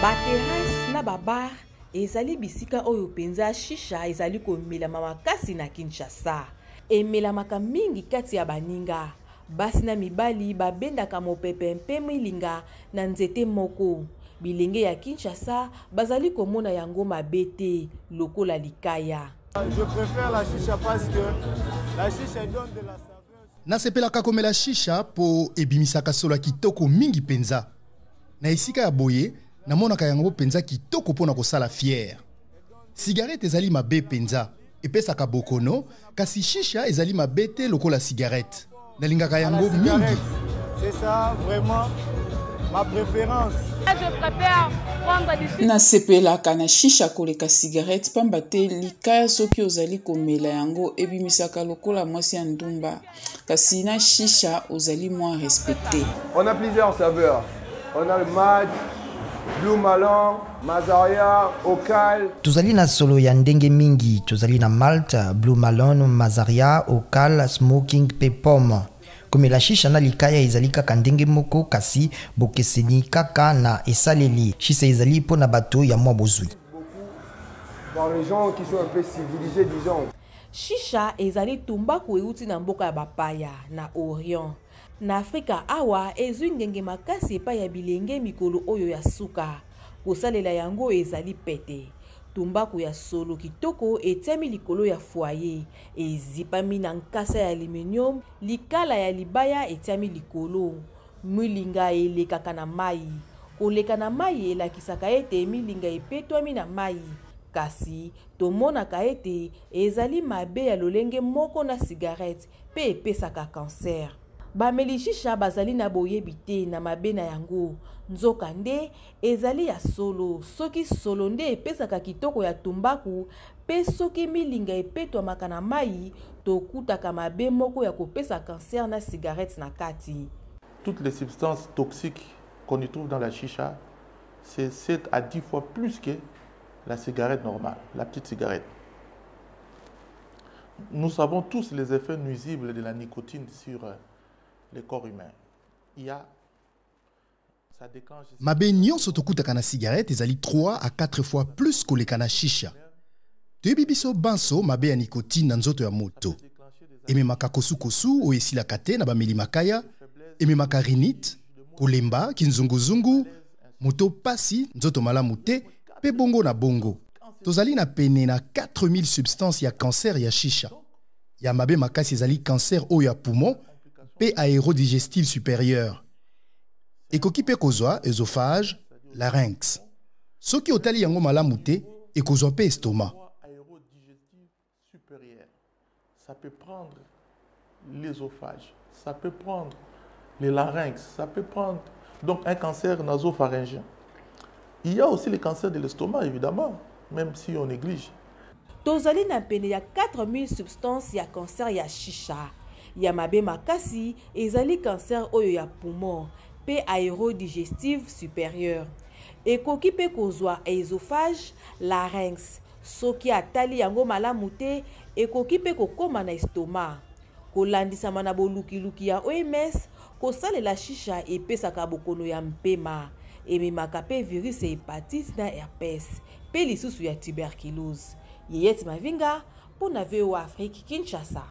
Baterras na babar ezali bisika oyo penza shisha ezali komelama makasi na Kinshasa. Emelamaka mingi kati ya baninga. Basi na mibali babendaka mopepe mpe mwilinga na nzete moko. Bilenge ya Kinshasa bazali komona yango mabete lokola likaya. Je préfère la chicha parce que la chicha donne de la saveur. Nasepelaka komela shisha po ebimisaka solo kitoko mingi penza. Na esika ya boye namonaka yango penza kitoko pona kosala fier. Cigarette ezali mabe penza epesaka bokono kasi shisha ezali mabete lokola cigarette. Nalingaka yango mingi. C'est ça vraiment ma préférence. Je préfère prendre du sucre. Nasepelaka na shisha koleka cigarette pamba te likaya soki ozali komela yango ebimisaka lokola mwasi ya ndumba kasi na shisha ozali moins respecté. On a plusieurs saveurs. On a le mad, Blue Malone, Mazaria, Okal. Tozali na solo ya ndenge mingi, tozali na malt, Blue Malone, Mazaria, Okal, Smoking pe Pomme. Komela shisha na likaya ezali kaka ndenge moko kasi bokeseni kaka na esaleli. Shisha ezali po na bato ya mwa bozwi. Dans les gens qui sont un peu civilisés, disons. Shisha ezali tumbaku euti na mboka ya bapaya na Orient. Na Afrika awa ezwi ngenge makasi epai ya bilenge mikolo oyo ya suka. Kosalela yango ezali pete. Tumbaku ya solo kitoko etiami likolo ya foyer. Ezipami na nkasa ya aluminium, likala ya libaya etiami likolo. Mwilinga elekaka na mai. Koleka na mai elakisaka ete milinga epetwami na mai. Kasi tomonaka ete ezali mabe ya lolenge moko na cigarette pe epesaka cancer. Bameli shisha bazali na boyebi te na mabe na yango. Nzoka nde ezali ya solo. Soki solo nde epesaka kitoko ya tumbaku pe soki milinga epetwamaka na mai tokutaka mabe moko ya kopesa cancer na cigarette na kati. Toutes les substances toxiques qu'on y trouve dans la chicha, c'est 7 à 10 fois plus que la cigarette normale, la petite cigarette. Nous savons tous les effets nuisibles de la nicotine sur le corps humain. Ça déclenche... Mabe nyonso tokutaka na cigarette ezali 3 à 4 fois plus koleka na shisha. Toyebi biso banso mabe ya nicotine na nzoto ya moto. Ememaka kosu-kosu oyo esilaka te na bameli makaya, ememaka rinite, kolemba, kinzunguzungu, moto pasi, nzoto malamu te, pe bongo na bongo. Tozali na pene na 4000 substances ya cancer ya shisha. Ya mabe makasi ezali cancer oyo ya poumon, pe aérodigestive supérieure. Ekoki pe kozwa œsophage, larynx. Soki otali yango malamu te, ekozwa pe estomac. Ça peut prendre l'œsophage, ça peut prendre le larynx, ça peut prendre donc un cancer nasopharyngien. Il y a aussi le cancer de l'estomac, évidemment, même si on néglige. Tozali na pene ya 4000 substances ya cancer ya shisha. Ya mabe makasi ezali cancer oyo ya poumon pe aérodigestive supérieure. Ekoki pe kozwa œsophage, larynx. Soki atali yango malamu te ekoki pe kokoma na estomac. Kolandisama na bolukiluki ya OMS kosalela shisha epesaka bokono ya mpema. Ememaka pe virus ya hépatite na herpes pe lisusu ya tuberculose. Yeyet Mavinga pour na VOA Afrique Kinshasa.